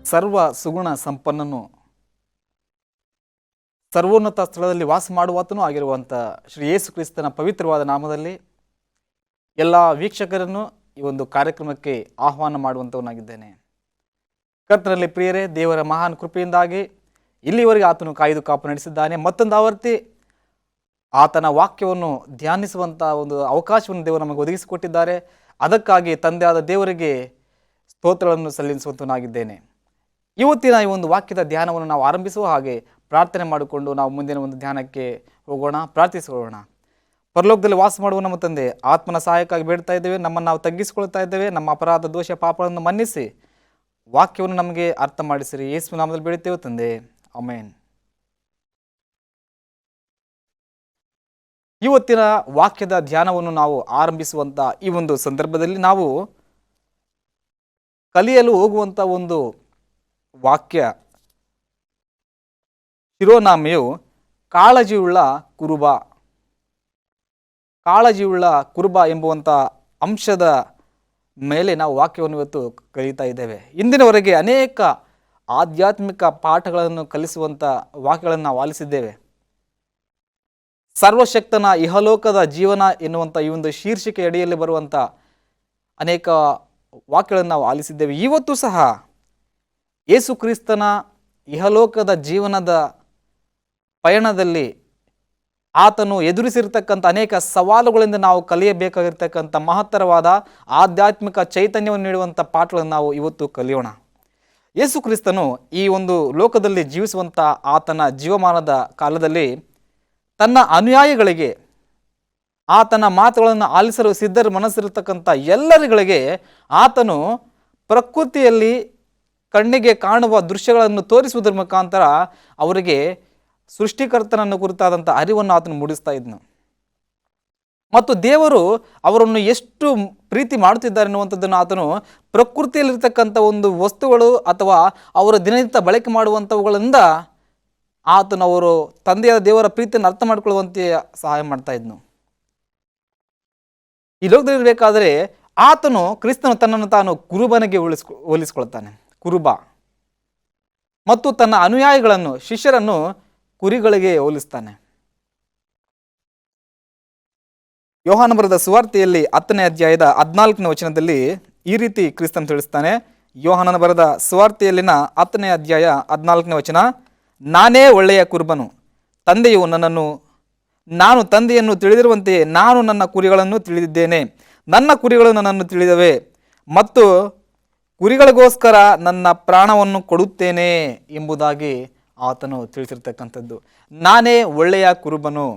ಸರ್ವ ಸುಗುಣ ಸಂಪನ್ನನು, ಸರ್ವೋನ್ನತ ಸ್ಥಳದಲ್ಲಿ ವಾಸ ಮಾಡುವಾತನೂ ಆಗಿರುವಂಥ ಶ್ರೀ ಯೇಸು ಕ್ರಿಸ್ತನ ಪವಿತ್ರವಾದ ನಾಮದಲ್ಲಿ ಎಲ್ಲ ವೀಕ್ಷಕರನ್ನು ಈ ಒಂದು ಕಾರ್ಯಕ್ರಮಕ್ಕೆ ಆಹ್ವಾನ ಮಾಡುವಂಥವನಾಗಿದ್ದೇನೆ. ಕರ್ತನಲ್ಲಿ ಪ್ರಿಯರೇ, ದೇವರ ಮಹಾನ್ ಕೃಪೆಯಿಂದಾಗಿ ಇಲ್ಲಿವರೆಗೆ ಆತನು ಕಾಯ್ದು ಕಾಪು ನಡೆಸಿದ್ದಾನೆ. ಮತ್ತೊಂದು ಆವರ್ತಿ ಆತನ ವಾಕ್ಯವನ್ನು ಧ್ಯಾನಿಸುವಂಥ ಒಂದು ಅವಕಾಶವನ್ನು ದೇವರು ನಮಗೆ ಒದಗಿಸಿಕೊಟ್ಟಿದ್ದಾರೆ. ಅದಕ್ಕಾಗಿ ತಂದೆಯಾದ ದೇವರಿಗೆ ಸ್ತೋತ್ರಗಳನ್ನು ಸಲ್ಲಿಸುವಂತನಾಗಿದ್ದೇನೆ. ಇವತ್ತಿನ ಈ ಒಂದು ವಾಕ್ಯದ ಧ್ಯಾನವನ್ನು ನಾವು ಆರಂಭಿಸುವ ಹಾಗೆ ಪ್ರಾರ್ಥನೆ ಮಾಡಿಕೊಂಡು ನಾವು ಮುಂದಿನ ಒಂದು ಧ್ಯಾನಕ್ಕೆ ಹೋಗೋಣ, ಪ್ರಾರ್ಥಿಸಿಕೊಳ್ಳೋಣ. ಪರಲೋಕದಲ್ಲಿ ವಾಸ ಮಾಡುವ ನಮ್ಮ ತಂದೆ, ಆತ್ಮನ ಸಹಾಯಕ್ಕಾಗಿ ಬೇಡ್ತಾ ಇದ್ದೇವೆ. ನಮ್ಮನ್ನು ನಾವು ತಗ್ಗಿಸಿಕೊಳ್ತಾ ಇದ್ದೇವೆ. ನಮ್ಮ ಅಪರಾಧ ದೋಷ ಪಾಪಗಳನ್ನು ಮನ್ನಿಸಿ ವಾಕ್ಯವನ್ನು ನಮಗೆ ಅರ್ಥ ಮಾಡಿಸಿರಿ. ಯೇಸು ನಾಮದಲ್ಲಿ ಬೇಡುತ್ತೇವೆ ತಂದೆ, ಆಮೆನ್. ಇವತ್ತಿನ ವಾಕ್ಯದ ಧ್ಯಾನವನ್ನು ನಾವು ಆರಂಭಿಸುವಂಥ ಈ ಒಂದು ಸಂದರ್ಭದಲ್ಲಿ ನಾವು ಕಲಿಯಲು ಹೋಗುವಂಥ ಒಂದು ವಾಕ್ಯ ಶಿರೋನಾಮೆಯು ಕಾಳಜಿಯುಳ್ಳ ಕುರುಬ. ಕಾಳಜಿಯುಳ್ಳ ಕುರುಬ ಎಂಬುವಂಥ ಅಂಶದ ಮೇಲೆ ನಾವು ವಾಕ್ಯವನ್ನು ಇವತ್ತು ಕಲಿತಾ ಇದ್ದೇವೆ. ಇಂದಿನವರೆಗೆ ಅನೇಕ ಆಧ್ಯಾತ್ಮಿಕ ಪಾಠಗಳನ್ನು ಕಲಿಸುವಂಥ ವಾಕ್ಯಗಳನ್ನು ನಾವು ಆಲಿಸಿದ್ದೇವೆ. ಸರ್ವಶಕ್ತನ ಇಹಲೋಕದ ಜೀವನ ಎನ್ನುವಂಥ ಈ ಒಂದು ಶೀರ್ಷಿಕೆ ಅಡಿಯಲ್ಲಿ ಬರುವಂಥ ಅನೇಕ ವಾಕ್ಯಗಳನ್ನು ನಾವು ಆಲಿಸಿದ್ದೇವೆ. ಇವತ್ತು ಸಹ ಯೇಸು ಕ್ರಿಸ್ತನ ಇಹಲೋಕದ ಜೀವನದ ಪಯಣದಲ್ಲಿ ಆತನು ಎದುರಿಸಿರ್ತಕ್ಕಂಥ ಅನೇಕ ಸವಾಲುಗಳಿಂದ ನಾವು ಕಲಿಯಬೇಕಾಗಿರ್ತಕ್ಕಂಥ ಮಹತ್ತರವಾದ ಆಧ್ಯಾತ್ಮಿಕ ಚೈತನ್ಯವನ್ನು ನೀಡುವಂಥ ಪಾಠಗಳನ್ನು ನಾವು ಇವತ್ತು ಕಲಿಯೋಣ. ಯೇಸು ಕ್ರಿಸ್ತನು ಈ ಒಂದು ಲೋಕದಲ್ಲಿ ಜೀವಿಸುವಂಥ ಆತನ ಜೀವಮಾನದ ಕಾಲದಲ್ಲಿ ತನ್ನ ಅನುಯಾಯಿಗಳಿಗೆ, ಆತನ ಮಾತುಗಳನ್ನು ಆಲಿಸಲು ಸಿದ್ಧರು ಮನಸ್ಸಿರತಕ್ಕಂಥ ಎಲ್ಲರಿಗಳಿಗೆ ಆತನು ಪ್ರಕೃತಿಯಲ್ಲಿ ಕಣ್ಣಿಗೆ ಕಾಣುವ ದೃಶ್ಯಗಳನ್ನು ತೋರಿಸುವುದರ ಮುಖಾಂತರ ಅವರಿಗೆ ಸೃಷ್ಟಿಕರ್ತನನ್ನು ಕುರಿತಾದಂಥ ಅರಿವನ್ನು ಆತನು ಮೂಡಿಸ್ತಾ ಇದ್ದನು. ಮತ್ತು ದೇವರು ಅವರನ್ನು ಎಷ್ಟು ಪ್ರೀತಿ ಮಾಡುತ್ತಿದ್ದಾರೆ ಎನ್ನುವಂಥದ್ದನ್ನು ಆತನು ಪ್ರಕೃತಿಯಲ್ಲಿರ್ತಕ್ಕಂಥ ಒಂದು ವಸ್ತುಗಳು ಅಥವಾ ಅವರ ದಿನನಿತ್ಯ ಬಳಕೆ ಮಾಡುವಂಥವುಗಳಿಂದ ಆತನು ಅವರು ತಂದೆಯಾದ ದೇವರ ಪ್ರೀತಿಯನ್ನು ಅರ್ಥ ಮಾಡಿಕೊಳ್ಳುವಂತೆ ಸಹಾಯ ಮಾಡ್ತಾ ಇದ್ನು. ಈ ಲೋಕದಲ್ಲಿರಬೇಕಾದರೆ ಆತನು ಕ್ರಿಸ್ತನು ತನ್ನನ್ನು ತಾನು ಕುರುಬನಿಗೆ ಹೋಲಿಸಿಕೊಳ್ತಾನೆ, ಕುರುಬ. ಮತ್ತು ತನ್ನ ಅನುಯಾಯಿಗಳನ್ನು, ಶಿಷ್ಯರನ್ನು ಕುರಿಗಳಿಗೆ ಹೋಲಿಸ್ತಾನೆ. ಯೋಹಾನ ಬರೆದ ಸುವಾರ್ತೆಯಲ್ಲಿ 10ನೇ ಅಧ್ಯಾಯದ 14ನೇ ವಚನದಲ್ಲಿ ಈ ರೀತಿ ಕ್ರಿಸ್ತನು ತಿಳಿಸ್ತಾನೆ. ಯೋಹಾನನ ಬರೆದ ಸುವಾರ್ತೆಯಲ್ಲಿನ 10ನೇ ಅಧ್ಯಾಯ 14ನೇ ವಚನ, ನಾನೇ ಒಳ್ಳೆಯ ಕುರುಬನು, ತಂದೆಯು ನಾನು ತಂದೆಯನ್ನು ತಿಳಿದಿರುವಂತೆಯೇ ನಾನು ನನ್ನ ಕುರಿಗಳನ್ನು ತಿಳಿದಿದ್ದೇನೆ, ನನ್ನ ಕುರಿಗಳು ನನ್ನನ್ನು ತಿಳಿದವೆ ಮತ್ತು ಕುರಿಗಳಿಗೋಸ್ಕರ ನನ್ನ ಪ್ರಾಣವನ್ನು ಕೊಡುತ್ತೇನೆ ಎಂಬುದಾಗಿ ಆತನು ತಿಳಿಸಿರ್ತಕ್ಕಂಥದ್ದು. ನಾನೇ ಒಳ್ಳೆಯ ಕುರುಬನು.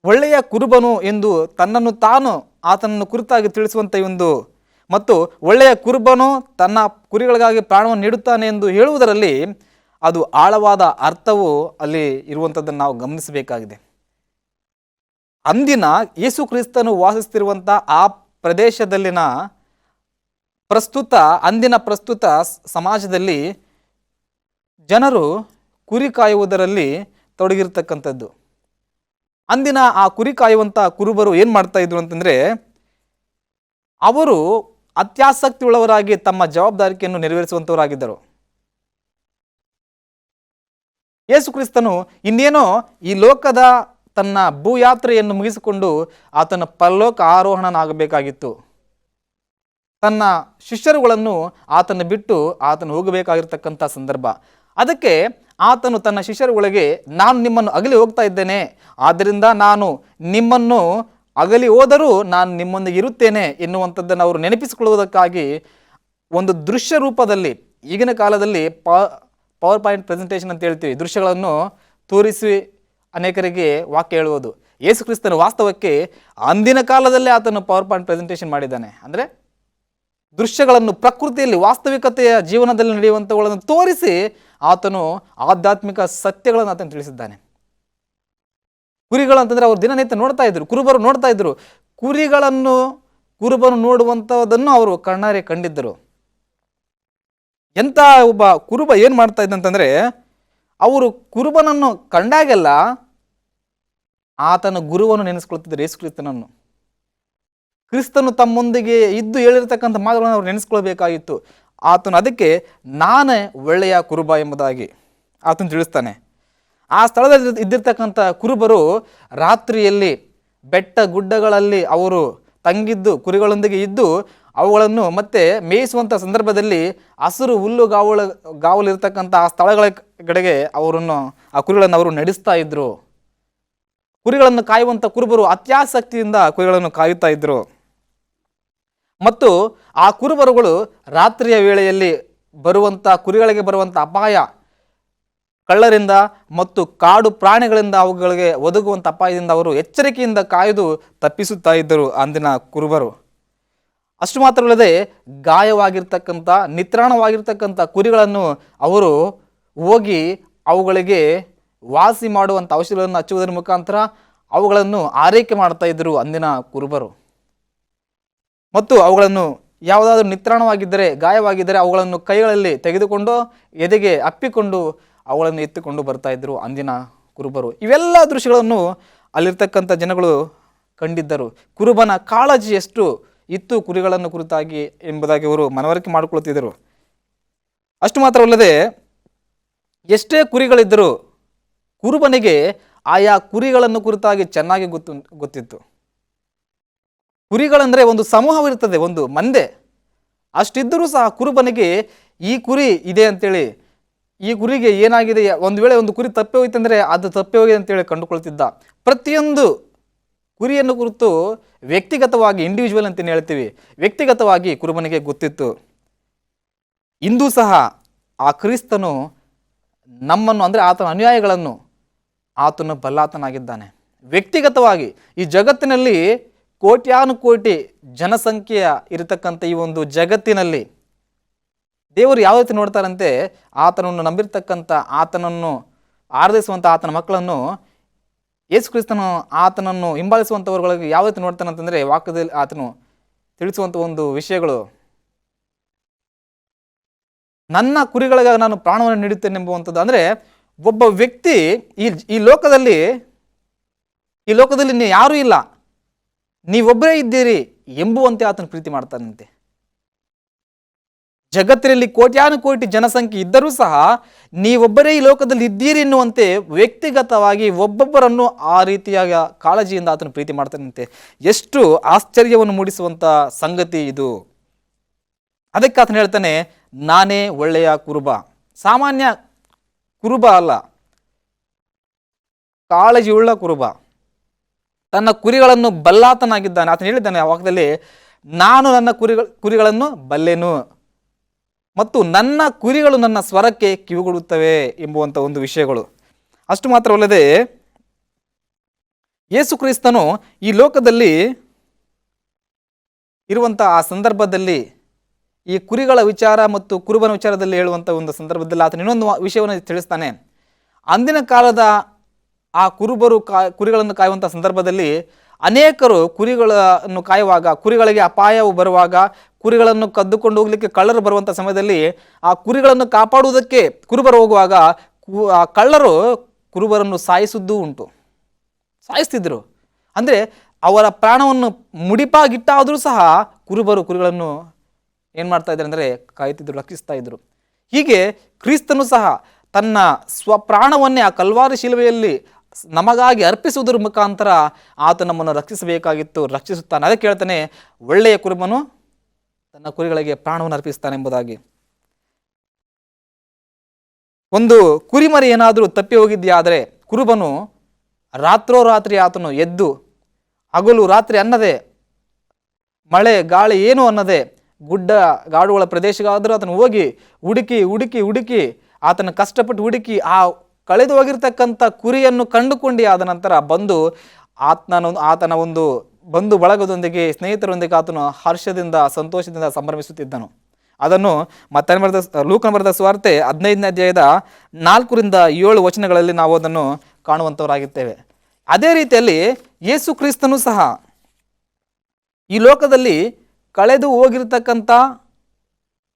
ಒಳ್ಳೆಯ ಕುರುಬನು ಎಂದು ತನ್ನನ್ನು ತಾನು ಆತನನ್ನು ಕುರಿತಾಗಿ ತಿಳಿಸುವಂಥ ಒಂದು ಮತ್ತು ಒಳ್ಳೆಯ ಕುರುಬನು ತನ್ನ ಕುರಿಗಳಿಗಾಗಿ ಪ್ರಾಣವನ್ನು ನೀಡುತ್ತಾನೆ ಎಂದು ಹೇಳುವುದರಲ್ಲಿ ಅದು ಆಳವಾದ ಅರ್ಥವು ಅಲ್ಲಿ ಇರುವಂಥದ್ದನ್ನು ನಾವು ಗಮನಿಸಬೇಕಾಗಿದೆ. ಅಂದಿನ ಯೇಸು ಕ್ರಿಸ್ತನು ವಾಸಿಸ್ತಿರುವಂಥ ಆ ಪ್ರದೇಶದಲ್ಲಿನ ಅಂದಿನ ಪ್ರಸ್ತುತ ಸಮಾಜದಲ್ಲಿ ಜನರು ಕುರಿ ಕಾಯುವುದರಲ್ಲಿ ತೊಡಗಿರ್ತಕ್ಕಂಥದ್ದು. ಅಂದಿನ ಆ ಕುರಿ ಕಾಯುವಂಥ ಕುರುಬರು ಏನು ಮಾಡ್ತಾ ಇದ್ರು ಅಂತಂದರೆ, ಅವರು ಅತ್ಯಾಸಕ್ತಿ ಉಳ್ಳವರಾಗಿ ತಮ್ಮ ಜವಾಬ್ದಾರಿಕೆಯನ್ನು ನೆರವೇರಿಸುವಂಥವರಾಗಿದ್ದರು. ಯೇಸು ಕ್ರಿಸ್ತನು ಇನ್ನೇನೋ ಈ ಲೋಕದ ತನ್ನ ಭೂಯಾತ್ರೆಯನ್ನು ಮುಗಿಸಿಕೊಂಡು ಆತನ ಪರಲೋಕ ಆರೋಹಣನಾಗಬೇಕಾಗಿತ್ತು. ತನ್ನ ಶಿಷ್ಯರುಗಳನ್ನು ಆತನ ಬಿಟ್ಟು ಆತನು ಹೋಗಬೇಕಾಗಿರ್ತಕ್ಕಂಥ ಸಂದರ್ಭ. ಅದಕ್ಕೆ ಆತನು ತನ್ನ ಶಿಷ್ಯರುಗಳಿಗೆ, ನಾನು ನಿಮ್ಮನ್ನು ಅಗಲಿ ಹೋಗ್ತಾ ಇದ್ದೇನೆ, ಆದ್ದರಿಂದ ನಾನು ನಿಮ್ಮನ್ನು ಅಗಲಿ ಹೋದರೂ ನಾನು ನಿಮ್ಮೊಂದಿಗೆ ಇರುತ್ತೇನೆ ಎನ್ನುವಂಥದ್ದನ್ನು ಅವರು ನೆನಪಿಸಿಕೊಳ್ಳುವುದಕ್ಕಾಗಿ ಒಂದು ದೃಶ್ಯ ರೂಪದಲ್ಲಿ, ಈಗಿನ ಕಾಲದಲ್ಲಿ ಪವರ್ ಪಾಯಿಂಟ್ ಪ್ರೆಸೆಂಟೇಷನ್ ಅಂತ ಹೇಳ್ತೀವಿ, ದೃಶ್ಯಗಳನ್ನು ತೋರಿಸಿ ಅನೇಕರಿಗೆ ವಾಕ್ಯ ಹೇಳುವುದು. ಯೇಸು ಕ್ರಿಸ್ತನ ವಾಸ್ತವಕ್ಕೆ ಅಂದಿನ ಕಾಲದಲ್ಲೇ ಆತನು ಪವರ್ ಪಾಯಿಂಟ್ ಪ್ರೆಸೆಂಟೇಷನ್ ಮಾಡಿದ್ದಾನೆ. ಅಂದರೆ ದೃಶ್ಯಗಳನ್ನು, ಪ್ರಕೃತಿಯಲ್ಲಿ ವಾಸ್ತವಿಕತೆಯ ಜೀವನದಲ್ಲಿ ನಡೆಯುವಂಥವುಗಳನ್ನು ತೋರಿಸಿ ಆತನು ಆಧ್ಯಾತ್ಮಿಕ ಸತ್ಯಗಳನ್ನು ಆತನು ತಿಳಿಸಿದ್ದಾನೆ. ಕುರಿಗಳು ಅಂತಂದರೆ ಅವರು ದಿನನಿತ್ಯ ನೋಡ್ತಾ ಇದ್ರು, ಕುರುಬರು ನೋಡ್ತಾ ಇದ್ರು. ಕುರುಬನು ನೋಡುವಂಥದ್ದನ್ನು ಅವರು ಕಣ್ಣಾರೆ ಕಂಡಿದ್ದರು. ಎಂಥ ಒಬ್ಬ ಕುರುಬ ಏನು ಮಾಡ್ತಾ ಇದ್ದಂತಂದರೆ, ಅವರು ಕುರುಬನನ್ನು ಕಂಡಾಗೆಲ್ಲ ಆತನ ಗುರುವನ್ನು ನೆನೆಸ್ಕೊಳ್ತಿದ್ದರು, ಯೇಸು ಕ್ರಿಸ್ತನನ್ನು. ಕ್ರಿಸ್ತನು ತಮ್ಮೊಂದಿಗೆ ಇದ್ದು ಹೇಳಿರ್ತಕ್ಕಂಥ ಮಾತುಗಳನ್ನು ಅವರು ನೆನೆಸ್ಕೊಳ್ಬೇಕಾಗಿತ್ತು. ಆತನು ಅದಕ್ಕೆ ನಾನೇ ಒಳ್ಳೆಯ ಕುರುಬ ಎಂಬುದಾಗಿ ಆತನು ತಿಳಿಸ್ತಾನೆ. ಆ ಸ್ಥಳದಲ್ಲಿ ಇದ್ದಿರ್ತಕ್ಕಂಥ ಕುರುಬರು ರಾತ್ರಿಯಲ್ಲಿ ಬೆಟ್ಟ ಗುಡ್ಡಗಳಲ್ಲಿ ಅವರು ತಂಗಿದ್ದು ಕುರಿಗಳೊಂದಿಗೆ ಇದ್ದು ಅವುಗಳನ್ನು ಮತ್ತೆ ಮೇಯಿಸುವಂಥ ಸಂದರ್ಭದಲ್ಲಿ ಹಸಿರು ಹುಲ್ಲು ಗಾವಲಿರ್ತಕ್ಕಂಥ ಆ ಸ್ಥಳಗಳ ಕಡೆಗೆ ಆ ಕುರಿಗಳನ್ನು ಅವರು ನಡೆಸ್ತಾ ಇದ್ರು. ಕುರಿಗಳನ್ನು ಕಾಯುವಂಥ ಕುರುಬರು ಅತ್ಯಾಸಕ್ತಿಯಿಂದ ಕುರಿಗಳನ್ನು ಕಾಯುತ್ತಾ ಇದ್ರು. ಮತ್ತು ಆ ಕುರುಬರುಗಳು ರಾತ್ರಿಯ ವೇಳೆಯಲ್ಲಿ ಕುರಿಗಳಿಗೆ ಬರುವಂಥ ಅಪಾಯ, ಕಳ್ಳರಿಂದ ಮತ್ತು ಕಾಡು ಪ್ರಾಣಿಗಳಿಂದ ಅವುಗಳಿಗೆ ಒದಗುವಂಥ ಅಪಾಯದಿಂದ ಅವರು ಎಚ್ಚರಿಕೆಯಿಂದ ಕಾಯ್ದು ತಪ್ಪಿಸುತ್ತಾ ಇದ್ದರು ಅಂದಿನ ಕುರುಬರು. ಅಷ್ಟು ಮಾತ್ರವಲ್ಲದೆ ಗಾಯವಾಗಿರ್ತಕ್ಕಂಥ ನಿತ್ರಾಣವಾಗಿರ್ತಕ್ಕಂಥ ಕುರಿಗಳನ್ನು ಅವರು ಹೋಗಿ ಅವುಗಳಿಗೆ ವಾಸಿ ಮಾಡುವಂಥ ಔಷಧಿಗಳನ್ನು ಹಚ್ಚುವುದರ ಮುಖಾಂತರ ಅವುಗಳನ್ನು ಆರೈಕೆ ಮಾಡ್ತಾ ಇದ್ದರು ಅಂದಿನ ಕುರುಬರು. ಮತ್ತು ಅವುಗಳನ್ನು ಯಾವುದಾದ್ರೂ ನಿತ್ರಾಣವಾಗಿದ್ದರೆ, ಗಾಯವಾಗಿದ್ದರೆ ಅವುಗಳನ್ನು ಕೈಗಳಲ್ಲಿ ತೆಗೆದುಕೊಂಡು ಎದೆಗೆ ಅಪ್ಪಿಕೊಂಡು ಅವುಗಳನ್ನು ಎತ್ತಿಕೊಂಡು ಬರ್ತಾ ಇದ್ದರು ಅಂದಿನ ಕುರುಬರು. ಇವೆಲ್ಲ ದೃಶ್ಯಗಳನ್ನು ಅಲ್ಲಿರ್ತಕ್ಕಂಥ ಜನಗಳು ಕಂಡಿದ್ದರು. ಕುರುಬನ ಕಾಳಜಿ ಎಷ್ಟು ಇತ್ತು ಕುರಿಗಳನ್ನು ಕುರಿತಾಗಿ ಎಂಬುದಾಗಿ ಅವರು ಮನವರಿಕೆ ಮಾಡಿಕೊಳ್ತಿದ್ದರು. ಅಷ್ಟು ಮಾತ್ರವಲ್ಲದೆ ಎಷ್ಟೇ ಕುರಿಗಳಿದ್ದರೂ ಕುರುಬನಿಗೆ ಆಯಾ ಕುರಿಗಳನ್ನು ಕುರಿತಾಗಿ ಚೆನ್ನಾಗಿ ಗೊತ್ತಿತ್ತು. ಕುರಿಗಳಂದರೆ ಒಂದು ಸಮೂಹವಿರ್ತದೆ, ಒಂದು ಮಂದೆ. ಅಷ್ಟಿದ್ದರೂ ಸಹ ಕುರುಬನಿಗೆ ಈ ಕುರಿ ಇದೆ ಅಂತೇಳಿ, ಈ ಕುರಿಗೆ ಏನಾಗಿದೆ, ಒಂದು ವೇಳೆ ಒಂದು ಕುರಿ ತಪ್ಪಿ ಹೋಯ್ತಂದರೆ ಅದು ತಪ್ಪಿ ಹೋಗಿದೆ ಅಂತೇಳಿ ಕಂಡುಕೊಳ್ತಿದ್ದ. ಪ್ರತಿಯೊಂದು ಕುರಿಯನ್ನು ಕುರಿತು ವ್ಯಕ್ತಿಗತವಾಗಿ, ಇಂಡಿವಿಜುವಲ್ ಅಂತೇನು ಹೇಳ್ತೀವಿ, ವ್ಯಕ್ತಿಗತವಾಗಿ ಕುರುಬನಿಗೆ ಗೊತ್ತಿತ್ತು. ಇಂದೂ ಸಹ ಆ ಕ್ರಿಸ್ತನು ನಮ್ಮನ್ನು, ಅಂದರೆ ಆತನ ಅನುಯಾಯಿಗಳನ್ನು ಆತನು ಬಲ್ಲಾತನಾಗಿದ್ದಾನೆ. ವ್ಯಕ್ತಿಗತವಾಗಿ ಈ ಜಗತ್ತಿನಲ್ಲಿ ಕೋಟ್ಯಾನುಕೋಟಿ ಜನಸಂಖ್ಯೆಯ ಇರತಕ್ಕಂಥ ಈ ಒಂದು ಜಗತ್ತಿನಲ್ಲಿ ದೇವರು ಯಾವ ರೀತಿ ನೋಡ್ತಾರಂತೆ, ಆತನನ್ನು ನಂಬಿರ್ತಕ್ಕಂಥ, ಆತನನ್ನು ಆರಾಧಿಸುವಂಥ ಆತನ ಮಕ್ಕಳನ್ನು, ಯೇಸು ಕ್ರಿಸ್ತನು ಆತನನ್ನು ಹಿಂಬಾಲಿಸುವಂಥವ್ರುಗಳಿಗೆ ಯಾವ ರೀತಿ ನೋಡ್ತಾನೆ ಅಂತಂದರೆ, ವಾಕ್ಯದಲ್ಲಿ ಆತನು ತಿಳಿಸುವಂಥ ಒಂದು ವಿಷಯಗಳು, ನನ್ನ ಕುರಿಗಳಿಗಾಗಿ ನಾನು ಪ್ರಾಣವನ್ನು ನೀಡುತ್ತೇನೆ ಎಂಬುವಂಥದ್ದು. ಅಂದರೆ ಒಬ್ಬ ವ್ಯಕ್ತಿ ಈ ಲೋಕದಲ್ಲಿ ಯಾರೂ ಇಲ್ಲ, ನೀವೊಬ್ಬರೇ ಇದ್ದೀರಿ ಎಂಬುವಂತೆ ಆತನು ಪ್ರೀತಿ ಮಾಡ್ತಾನಂತೆ. ಜಗತ್ತಿನಲ್ಲಿ ಕೋಟ್ಯಾನುಕೋಟಿ ಜನಸಂಖ್ಯೆ ಇದ್ದರೂ ಸಹ ನೀವೊಬ್ಬರೇ ಈ ಲೋಕದಲ್ಲಿ ಇದ್ದೀರಿ ಎನ್ನುವಂತೆ ವ್ಯಕ್ತಿಗತವಾಗಿ ಒಬ್ಬೊಬ್ಬರನ್ನು ಆ ರೀತಿಯಾಗಿ ಕಾಳಜಿಯಿಂದ ಆತನು ಪ್ರೀತಿ ಮಾಡ್ತಾನಂತೆ. ಎಷ್ಟು ಆಶ್ಚರ್ಯವನ್ನು ಮೂಡಿಸುವಂಥ ಸಂಗತಿ ಇದು. ಅದಕ್ಕೆ ಆತನು ಹೇಳ್ತಾನೆ, ನಾನೇ ಒಳ್ಳೆಯ ಕುರುಬ. ಸಾಮಾನ್ಯ ಕುರುಬ ಅಲ್ಲ, ಕಾಳಜಿಯುಳ್ಳ ಕುರುಬ. ತನ್ನ ಕುರಿಗಳನ್ನು ಬಲ್ಲಾತನಾಗಿದ್ದಾನೆ. ಆತನು ಹೇಳಿದ್ದಾನೆ ಆ ವಾಕ್ಯದಲ್ಲಿ, ನಾನು ನನ್ನ ಕುರಿಗಳನ್ನು ಬಲ್ಲೆನು ಮತ್ತು ನನ್ನ ಕುರಿಗಳು ನನ್ನ ಸ್ವರಕ್ಕೆ ಕಿವಿಗೊಡುತ್ತವೆ ಎಂಬುವಂಥ ಒಂದು ವಿಷಯಗಳು. ಅಷ್ಟು ಮಾತ್ರವಲ್ಲದೆ ಯೇಸು ಕ್ರಿಸ್ತನು ಈ ಲೋಕದಲ್ಲಿ ಇರುವಂಥ ಆ ಸಂದರ್ಭದಲ್ಲಿ ಈ ಕುರಿಗಳ ವಿಚಾರ ಮತ್ತು ಕುರುಬನ ವಿಚಾರದಲ್ಲಿ ಹೇಳುವಂಥ ಒಂದು ಸಂದರ್ಭದಲ್ಲಿ ಆತನು ಇನ್ನೊಂದು ವಿಷಯವನ್ನು ತಿಳಿಸ್ತಾನೆ. ಅಂದಿನ ಕಾಲದ ಆ ಕುರಿಗಳನ್ನು ಕಾಯುವಂಥ ಸಂದರ್ಭದಲ್ಲಿ ಅನೇಕರು ಕುರಿಗಳನ್ನು ಕಾಯುವಾಗ, ಕುರಿಗಳಿಗೆ ಅಪಾಯವು ಬರುವಾಗ, ಕುರಿಗಳನ್ನು ಕದ್ದುಕೊಂಡು ಹೋಗ್ಲಿಕ್ಕೆ ಕಳ್ಳರು ಬರುವಂಥ ಸಮಯದಲ್ಲಿ ಆ ಕುರಿಗಳನ್ನು ಕಾಪಾಡುವುದಕ್ಕೆ ಕುರುಬರು ಹೋಗುವಾಗ ಆ ಕಳ್ಳರು ಕುರುಬರನ್ನು ಸಾಯಿಸಿದ್ದೂ ಉಂಟು, ಸಾಯಿಸ್ತಿದ್ರು. ಅಂದರೆ ಅವರ ಪ್ರಾಣವನ್ನು ಮುಡಿಪಾಗಿಟ್ಟಾದರೂ ಸಹ ಕುರಿಗಳನ್ನು ಏನು ಮಾಡ್ತಾ ಇದ್ದಾರೆ ಅಂದರೆ ಕಾಯುತ್ತಿದ್ರು, ರಕ್ಷಿಸ್ತಾ ಇದ್ರು. ಹೀಗೆ ಕ್ರಿಸ್ತನು ಸಹ ತನ್ನ ಸ್ವಪ್ರಾಣವನ್ನೇ ಆ ಕಲ್ವಾರಿ ಶಿಲುಬೆಯಲ್ಲಿ ನಮಗಾಗಿ ಅರ್ಪಿಸುವುದರ ಮುಖಾಂತರ ಆತ ನಮ್ಮನ್ನು ರಕ್ಷಿಸಬೇಕಾಗಿತ್ತು, ರಕ್ಷಿಸುತ್ತಾನೆ. ಅದಕ್ಕೆ ಹೇಳ್ತಾನೆ, ಒಳ್ಳೆಯ ಕುರುಬನು ತನ್ನ ಕುರಿಗಳಿಗೆ ಪ್ರಾಣವನ್ನು ಅರ್ಪಿಸ್ತಾನೆ ಎಂಬುದಾಗಿ. ಒಂದು ಕುರಿಮರಿ ಏನಾದರೂ ತಪ್ಪಿ ಹೋಗಿದೆಯಾದರೆ ಕುರುಬನು ರಾತ್ರೋರಾತ್ರಿ ಆತನು ಎದ್ದು ಹಗಲು ರಾತ್ರಿ ಅನ್ನದೆ, ಮಳೆ ಗಾಳಿ ಏನು ಅನ್ನದೆ, ಗುಡ್ಡ ಗಾಡುಗಳ ಪ್ರದೇಶಗಾದರೂ ಆತನು ಹೋಗಿ ಹುಡುಕಿ ಆತನ ಕಷ್ಟಪಟ್ಟು ಹುಡುಕಿ ಆ ಕಳೆದು ಹೋಗಿರ್ತಕ್ಕಂಥ ಕುರಿಯನ್ನು ಕಂಡುಕೊಂಡು ಆದ ನಂತರ ಬಂದು ಆತನ ಒಂದು ಬಂಧು ಬಳಗದೊಂದಿಗೆ, ಸ್ನೇಹಿತರೊಂದಿಗೆ ಆತನು ಹರ್ಷದಿಂದ ಸಂತೋಷದಿಂದ ಸಂಭ್ರಮಿಸುತ್ತಿದ್ದನು. ಅದನ್ನು ಮತ್ತೆ ಲೂಕನ ಬರೆದ ಸುವಾರ್ತೆ 15ನೇ ಅಧ್ಯಾಯದ 4-7 ವಚನಗಳಲ್ಲಿ ನಾವು ಅದನ್ನು ಕಾಣುವಂಥವರಾಗಿದ್ದೇವೆ. ಅದೇ ರೀತಿಯಲ್ಲಿ ಯೇಸು ಕ್ರಿಸ್ತನು ಸಹ ಈ ಲೋಕದಲ್ಲಿ ಕಳೆದು ಹೋಗಿರ್ತಕ್ಕಂಥ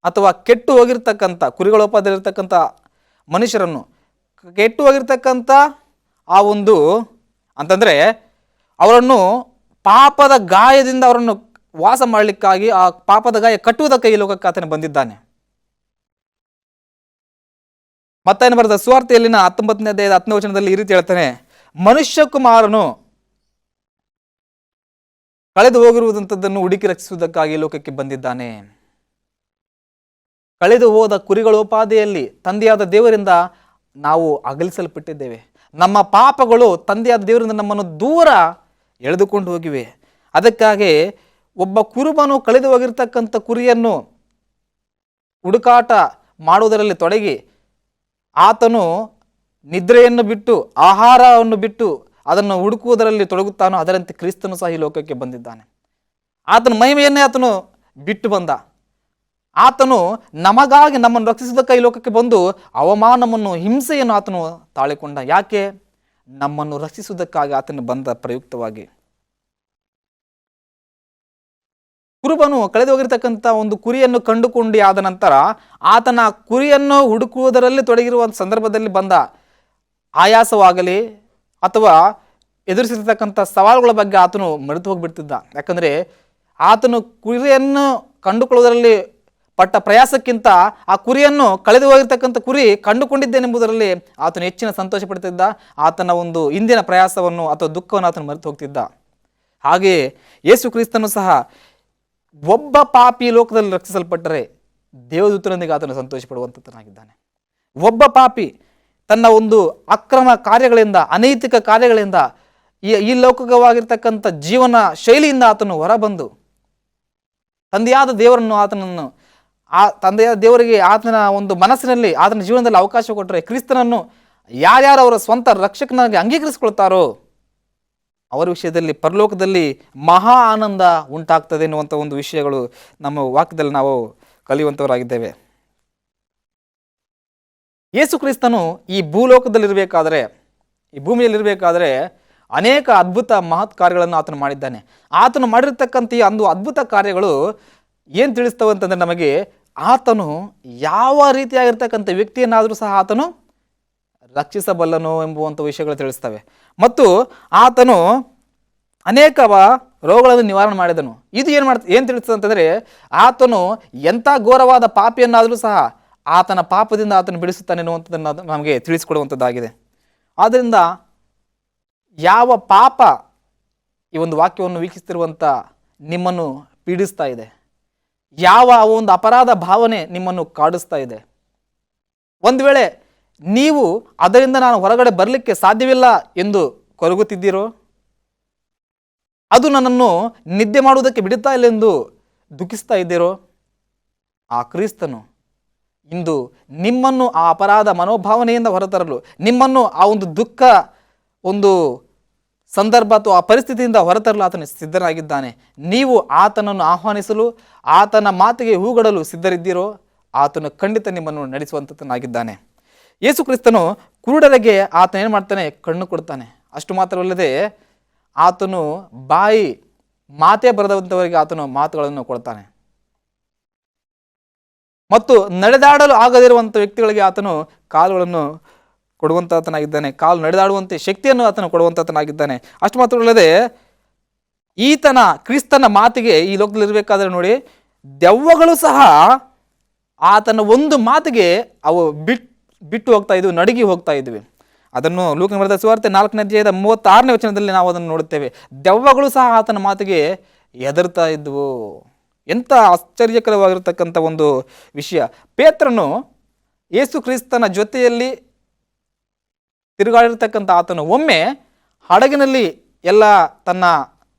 ಅಥವಾ ಕೆಟ್ಟು ಹೋಗಿರ್ತಕ್ಕಂಥ ಕುರಿಗಳೋಪದಲ್ಲಿರ್ತಕ್ಕಂಥ ಮನುಷ್ಯರನ್ನು, ಕೆಟ್ಟು ಹೋಗಿರ್ತಕ್ಕಂಥ ಆ ಒಂದು ಅಂತಂದರೆ ಅವರನ್ನು ಪಾಪದ ಗಾಯದಿಂದ ಅವರನ್ನು ವಾಸ ಮಾಡಲಿಕ್ಕಾಗಿ, ಆ ಪಾಪದ ಗಾಯ ಕಟ್ಟುವುದಕ್ಕೆ ಈ ಲೋಕಕ್ಕೆ ಆತನು ಬಂದಿದ್ದಾನೆ. ಮತ್ತಾಯನ ಬರೆದ ಸುವಾರ್ತೆಯಲ್ಲಿನ 19ನೇ ಅಧ್ಯಾಯದ 10ನೇ ವಚನದಲ್ಲಿ ಈ ರೀತಿ ಹೇಳ್ತಾನೆ, ಮನುಷ್ಯ ಕುಮಾರನು ಕಳೆದು ಹೋಗಿರುವಂಥದ್ದನ್ನು ಹುಡುಕಿ ರಕ್ಷಿಸುವುದಕ್ಕಾಗಿ ಲೋಕಕ್ಕೆ ಬಂದಿದ್ದಾನೆ. ಕಳೆದು ಹೋದ ಕುರಿಗಳೋಪಾದಿಯಲ್ಲಿ ತಂದೆಯಾದ ದೇವರಿಂದ ನಾವು ಅಗಲಿಸಲ್ಪಟ್ಟಿದ್ದೇವೆ. ನಮ್ಮ ಪಾಪಗಳು ತಂದೆಯಾದ ದೇವರಿಂದ ನಮ್ಮನ್ನು ದೂರ ಎಳೆದುಕೊಂಡು ಹೋಗಿವೆ. ಅದಕ್ಕಾಗಿ ಒಬ್ಬ ಕುರುಬನು ಕಳೆದು ಹೋಗಿರ್ತಕ್ಕಂಥ ಕುರಿಯನ್ನು ಹುಡುಕಾಟ ಮಾಡುವುದರಲ್ಲಿ ತೊಡಗಿ ಆತನು ನಿದ್ರೆಯನ್ನು ಬಿಟ್ಟು ಆಹಾರವನ್ನು ಬಿಟ್ಟು ಅದನ್ನು ಹುಡುಕುವುದರಲ್ಲಿ ತೊಡಗುತ್ತಾನೋ, ಅದರಂತೆ ಕ್ರಿಸ್ತನು ಸಹ ಈ ಲೋಕಕ್ಕೆ ಬಂದಿದ್ದಾನೆ. ಆತನ ಮಹಿಮೆಯನ್ನೇ ಆತನು ಬಿಟ್ಟು ಬಂದ. ಆತನು ನಮಗಾಗಿ ನಮ್ಮನ್ನು ರಕ್ಷಿಸುವುದಕ್ಕೆ ಈ ಲೋಕಕ್ಕೆ ಬಂದು ಅವಮಾನವನ್ನು ಹಿಂಸೆಯನ್ನು ಆತನು ತಾಳಿಕೊಂಡ. ಯಾಕೆ? ನಮ್ಮನ್ನು ರಕ್ಷಿಸುವುದಕ್ಕಾಗಿ ಆತನು ಬಂದ ಪ್ರಯುಕ್ತವಾಗಿ. ಕುರುಬನು ಕಳೆದು ಹೋಗಿರ್ತಕ್ಕಂಥ ಒಂದು ಕುರಿಯನ್ನು ಕಂಡುಕೊಂಡು ಆದ ನಂತರ ಆತನ ಕುರಿಯನ್ನು ಹುಡುಕುವುದರಲ್ಲಿ ತೊಡಗಿರುವ ಸಂದರ್ಭದಲ್ಲಿ ಬಂದ ಆಯಾಸವಾಗಲಿ ಅಥವಾ ಎದುರಿಸಿರ್ತಕ್ಕಂಥ ಸವಾಲುಗಳ ಬಗ್ಗೆ ಆತನು ಮರೆತು ಹೋಗಿಬಿಡ್ತಿದ್ದ. ಯಾಕಂದರೆ ಆತನು ಕುರಿಯನ್ನು ಕಂಡುಕೊಳ್ಳುವುದರಲ್ಲಿ ಪಟ್ಟ ಪ್ರಯಾಸಕ್ಕಿಂತ ಆ ಕುರಿಯನ್ನು ಕಳೆದು ಹೋಗಿರ್ತಕ್ಕಂಥ ಕುರಿ ಕಂಡುಕೊಂಡಿದ್ದೇನೆಂಬುದರಲ್ಲಿ ಆತನು ಹೆಚ್ಚಿನ ಸಂತೋಷ ಪಡ್ತಿದ್ದ. ಆತನ ಒಂದು ಹಿಂದಿನ ಪ್ರಯಾಸವನ್ನು ಅಥವಾ ದುಃಖವನ್ನು ಆತನು ಮರೆತು ಹೋಗ್ತಿದ್ದ. ಹಾಗೆಯೇ ಯೇಸು ಕ್ರಿಸ್ತನು ಸಹ ಒಬ್ಬ ಪಾಪಿ ಲೋಕದಲ್ಲಿ ರಕ್ಷಿಸಲ್ಪಟ್ಟರೆ ದೇವದೂತರೊಂದಿಗೆ ಆತನು ಸಂತೋಷ ಪಡುವಂಥನಾಗಿದ್ದಾನೆ. ಒಬ್ಬ ಪಾಪಿ ತನ್ನ ಒಂದು ಅಕ್ರಮ ಕಾರ್ಯಗಳಿಂದ, ಅನೈತಿಕ ಕಾರ್ಯಗಳಿಂದ, ಈ ಲೌಕಿಕವಾಗಿರ್ತಕ್ಕಂಥ ಜೀವನ ಶೈಲಿಯಿಂದ ಆತನು ಹೊರಬಂದು ತಂದೆಯಾದ ದೇವರನ್ನು ತಂದೆಯಾದ ದೇವರಿಗೆ ಆತನ ಒಂದು ಮನಸ್ಸಿನಲ್ಲಿ ಆತನ ಜೀವನದಲ್ಲಿ ಅವಕಾಶ ಕೊಟ್ಟರೆ ಕ್ರಿಸ್ತನನ್ನು ಯಾರ್ಯಾರು ಅವರ ಸ್ವಂತ ರಕ್ಷಕನಾಗಿ ಅಂಗೀಕರಿಸಿಕೊಳ್ತಾರೋ ಅವರ ವಿಷಯದಲ್ಲಿ ಪರಲೋಕದಲ್ಲಿ ಮಹಾ ಆನಂದ ಉಂಟಾಗ್ತದೆ ಎನ್ನುವಂಥ ಒಂದು ವಿಷಯಗಳು ನಮ್ಮ ವಾಕ್ಯದಲ್ಲಿ ನಾವು ಕಲಿಯುವಂಥವರಾಗಿದ್ದೇವೆ. ಯೇಸು ಕ್ರಿಸ್ತನು ಈ ಭೂಲೋಕದಲ್ಲಿರಬೇಕಾದರೆ, ಈ ಭೂಮಿಯಲ್ಲಿರಬೇಕಾದರೆ ಅನೇಕ ಅದ್ಭುತ ಮಹತ್ ಕಾರ್ಯಗಳನ್ನು ಆತನು ಮಾಡಿದ್ದಾನೆ. ಆತನು ಮಾಡಿರ್ತಕ್ಕಂಥ ಈ ಒಂದು ಅದ್ಭುತ ಕಾರ್ಯಗಳು ಏನು ತಿಳಿಸ್ತವೆ ಅಂತಂದರೆ ನಮಗೆ ಆತನು ಯಾವ ರೀತಿಯಾಗಿರ್ತಕ್ಕಂಥ ವ್ಯಕ್ತಿಯನ್ನಾದರೂ ಸಹ ಆತನು ರಕ್ಷಿಸಬಲ್ಲನು ಎಂಬುವಂಥ ವಿಷಯಗಳು ತಿಳಿಸ್ತವೆ. ಮತ್ತು ಆತನು ಅನೇಕ ರೋಗಗಳನ್ನು ನಿವಾರಣೆ ಮಾಡಿದನು. ಇದು ಏನು ತಿಳಿಸ್ತದೆ ಅಂತಂದರೆ ಆತನು ಎಂಥ ಘೋರವಾದ ಪಾಪಿಯನ್ನಾದರೂ ಸಹ ಆತನ ಪಾಪದಿಂದ ಆತನು ಬಿಡಿಸುತ್ತಾನೆ ಎನ್ನುವಂಥದ್ದನ್ನು ನಮಗೆ ತಿಳಿಸಿಕೊಡುವಂಥದ್ದಾಗಿದೆ. ಆದ್ದರಿಂದ ಯಾವ ಪಾಪ ಈ ಒಂದು ವಾಕ್ಯವನ್ನು ವೀಕ್ಷಿಸ್ತಿರುವಂಥ ನಿಮ್ಮನ್ನು ಪೀಡಿಸ್ತಾ ಇದೆ, ಯಾವ ಒಂದು ಅಪರಾಧ ಭಾವನೆ ನಿಮ್ಮನ್ನು ಕಾಡಿಸ್ತಾ ಇದೆ, ಒಂದು ವೇಳೆ ನೀವು ಅದರಿಂದ ನಾನು ಹೊರಗಡೆ ಬರಲಿಕ್ಕೆ ಸಾಧ್ಯವಿಲ್ಲ ಎಂದು ಕೊರಗುತ್ತಿದ್ದೀರೋ, ಅದು ನನ್ನನ್ನು ನಿದ್ದೆ ಮಾಡುವುದಕ್ಕೆ ಬಿಡುತ್ತಾ ಇಲ್ಲ ಎಂದು ದುಃಖಿಸ್ತಾ ಇದ್ದೀರೋ, ಆ ಕ್ರಿಸ್ತನು ಇಂದು ನಿಮ್ಮನ್ನು ಆ ಅಪರಾಧ ಮನೋಭಾವನೆಯಿಂದ ಹೊರತರಲು, ನಿಮ್ಮನ್ನು ಆ ಒಂದು ದುಃಖ ಒಂದು ಸಂದರ್ಭ ಅಥವಾ ಆ ಪರಿಸ್ಥಿತಿಯಿಂದ ಹೊರತರಲು ಆತನು ಸಿದ್ಧನಾಗಿದ್ದಾನೆ. ನೀವು ಆತನನ್ನು ಆಹ್ವಾನಿಸಲು, ಆತನ ಮಾತಿಗೆ ಹೂಗಡಲು ಸಿದ್ಧರಿದ್ದೀರೋ, ಆತನು ಖಂಡಿತ ನಿಮ್ಮನ್ನು ನಡೆಸುವಂಥದ್ದನಾಗಿದ್ದಾನೆ. ಯೇಸು ಕ್ರಿಸ್ತನು ಕುರುಡರಿಗೆ ಆತನ ಏನು ಮಾಡ್ತಾನೆ? ಕಣ್ಣು ಕೊಡ್ತಾನೆ. ಅಷ್ಟು ಮಾತ್ರವಲ್ಲದೆ ಆತನು ಮಾತೇ ಬರದಂಥವರಿಗೆ ಆತನು ಮಾತುಗಳನ್ನು ಕೊಡ್ತಾನೆ. ಮತ್ತು ನಡೆದಾಡಲು ಆಗದಿರುವಂಥ ವ್ಯಕ್ತಿಗಳಿಗೆ ಆತನು ಕಾಲುಗಳನ್ನು ಕೊಡುವಂಥನಾಗಿದ್ದಾನೆ. ಕಾಲು ನಡೆದಾಡುವಂತೆ ಶಕ್ತಿಯನ್ನು ಆತನು ಕೊಡುವಂಥನಾಗಿದ್ದಾನೆ. ಅಷ್ಟು ಮಾತ್ರವಲ್ಲದೆ ಈತನ ಕ್ರಿಸ್ತನ ಮಾತಿಗೆ ಈ ಲೋಕದಲ್ಲಿರಬೇಕಾದ್ರೆ ನೋಡಿ, ದೆವ್ವಗಳು ಸಹ ಆತನ ಒಂದು ಮಾತಿಗೆ ಅವು ಬಿಟ್ಟು ಹೋಗ್ತಾ ಇದ್ವಿ, ನಡುಗಿ ಹೋಗ್ತಾ ಇದ್ವಿ. ಅದನ್ನು ಲೂಕನ ಬರೆದ ಸುವಾರ್ತೆ 4ನೇ ಅಧ್ಯಾಯದ 36ನೇ ವಚನದಲ್ಲಿ ನಾವು ಅದನ್ನು ನೋಡುತ್ತೇವೆ. ದೆವ್ವಗಳು ಸಹ ಆತನ ಮಾತಿಗೆ ಹೆದರ್ತಾ ಇದ್ವು. ಎಂಥ ಆಶ್ಚರ್ಯಕರವಾಗಿರ್ತಕ್ಕಂಥ ಒಂದು ವಿಷಯ. ಪೇತ್ರನು ಯೇಸು ಕ್ರಿಸ್ತನ ಜೊತೆಯಲ್ಲಿ ತಿರುಗಾಡಿರ್ತಕ್ಕಂಥ ಆತನು ಒಮ್ಮೆ ಹಡಗಿನಲ್ಲಿ ಎಲ್ಲ ತನ್ನ